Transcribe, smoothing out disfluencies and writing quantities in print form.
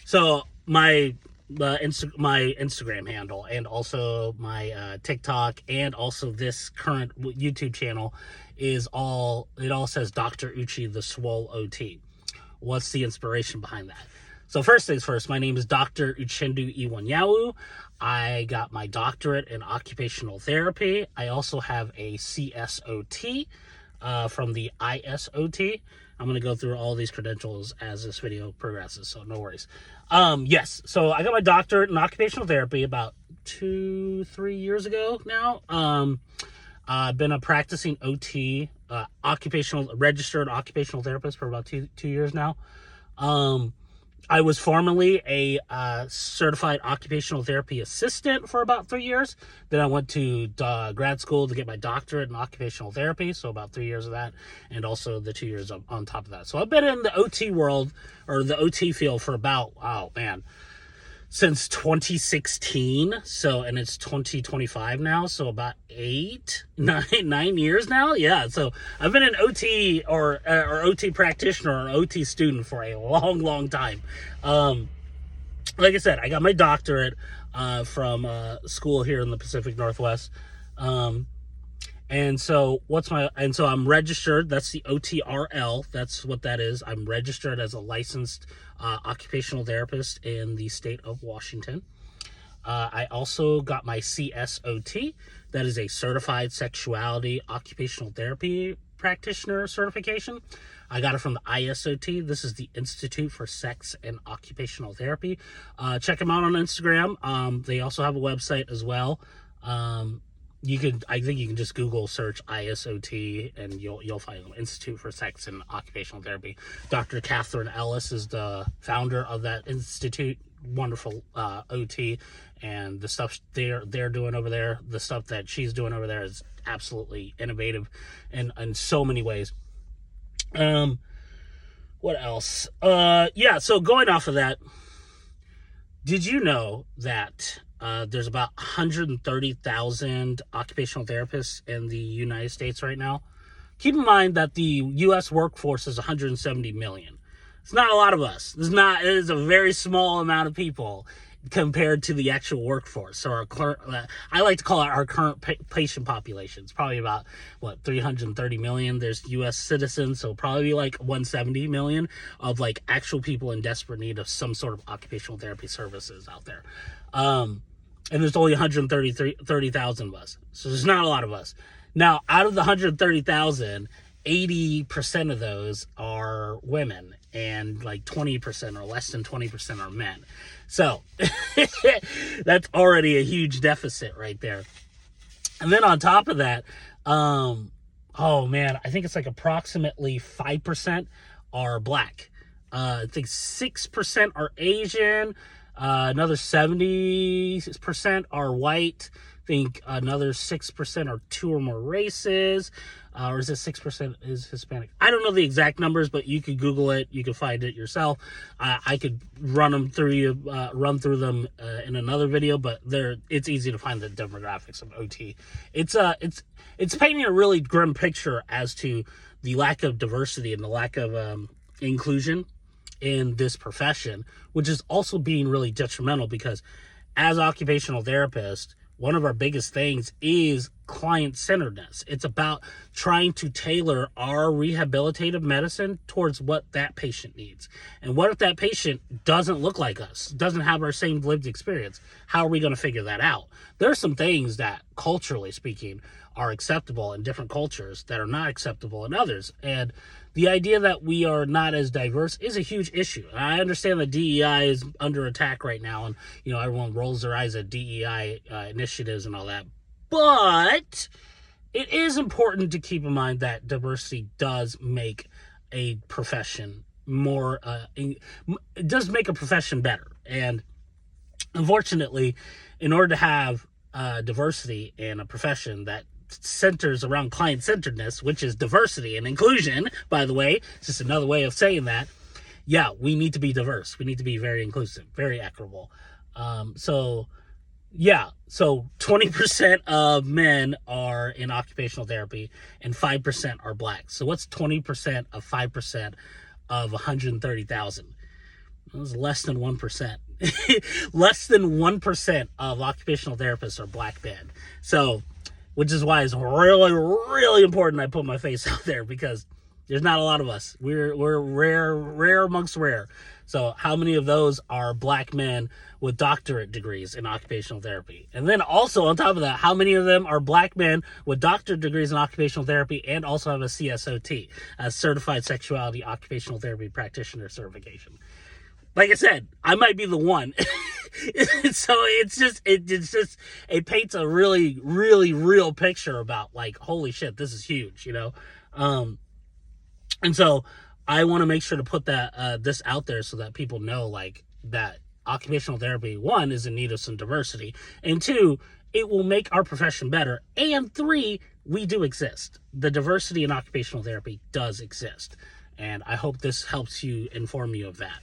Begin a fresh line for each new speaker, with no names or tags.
So my my Instagram handle and also my TikTok and also this current YouTube channel it all says Dr. Uchi the Swole OT. What's the inspiration behind that? So first things first, my name is Dr. Uchendu Iwanyawu. I got my doctorate in occupational therapy. I also have a CSOT from the ISOT. I'm going to go through all these credentials as this video progresses, so no worries. Yes, so I got my doctorate in occupational therapy about 2-3 years ago now. I've been a practicing OT, registered occupational therapist for about two years now. I was formerly a certified occupational therapy assistant for about 3 years. Then I went to grad school to get my doctorate in occupational therapy, so about 3 years of that, and also the 2 years on top of that. So I've been in the OT world, or the OT field, for about, since 2016. So, and it's 2025 now, so about 9 years now. Yeah, so I've been an OT or OT practitioner or OT student for a long time. Like I said, I got my doctorate from school here in the Pacific Northwest. And so I'm registered. That's the OTRL. That's what that is. I'm registered as a licensed occupational therapist in the state of Washington. I also got my CSOT. That is a certified sexuality occupational therapy practitioner certification. I got it from the ISOT. This is the Institute for Sex and Occupational Therapy. Check them out on Instagram. They also have a website as well. I think you can just Google search ISOT and you'll find them. Institute for Sex and Occupational Therapy. Dr. Catherine Ellis is the founder of that institute. Wonderful OT, and the stuff they're doing over there, the stuff that she's doing over there is absolutely innovative in so many ways. What else? So going off of that, did you know that there's about 130,000 occupational therapists in the United States right now? Keep in mind that the U.S. workforce is 170 million. It's not a lot of us. It is a very small amount of people compared to the actual workforce. So I like to call it our current patient population. It's probably about, 330 million. There's U.S. citizens, so probably like 170 million of like actual people in desperate need of some sort of occupational therapy services out there. And there's only 130,000 of us. So there's not a lot of us. Now, out of the 130,000, 80% of those are women, and like 20% or less than 20% are men. So that's already a huge deficit right there. And then on top of that, I think it's like approximately 5% are black. I think 6% are Asian. Another 70% are white. I think another 6% are 2 or more races. Or is it 6% is Hispanic? I don't know the exact numbers, but you could Google it. You can find it yourself. I could run through them in another video, but it's easy to find the demographics of OT. It's painting a really grim picture as to the lack of diversity and the lack of inclusion in this profession, which is also being really detrimental because as occupational therapists, one of our biggest things is client-centeredness. It's about trying to tailor our rehabilitative medicine towards what that patient needs. And what if that patient doesn't look like us, doesn't have our same lived experience? How are we going to figure that out? There are some things that, culturally speaking, are acceptable in different cultures that are not acceptable in others. And the idea that we are not as diverse is a huge issue. I understand that DEI is under attack right now, and everyone rolls their eyes at DEI initiatives and all that. But it is important to keep in mind that diversity does make a profession more. It does make a profession better, and unfortunately, in order to have diversity in a profession that centers around client-centeredness, which is diversity and inclusion, by the way, it's just another way of saying that. Yeah, we need to be diverse. We need to be very inclusive, very equitable. So 20% of men are in occupational therapy and 5% are black. So what's 20% of 5% of 130,000? It was less than 1%. Less than 1% of occupational therapists are black men. So, which is why it's really, really important I put my face out there, because there's not a lot of us. We're rare amongst rare. So how many of those are black men with doctorate degrees in occupational therapy? And then also on top of that, how many of them are black men with doctorate degrees in occupational therapy and also have a CSOT, a Certified Sexuality Occupational Therapy Practitioner certification? Like I said, I might be the one. So it paints a really, really real picture about, like, holy shit, this is huge, you know? And so I want to make sure to put that, this out there so that people know, like, that occupational therapy, one, is in need of some diversity, and two, it will make our profession better, and three, we do exist. The diversity in occupational therapy does exist. And I hope this helps you inform you of that.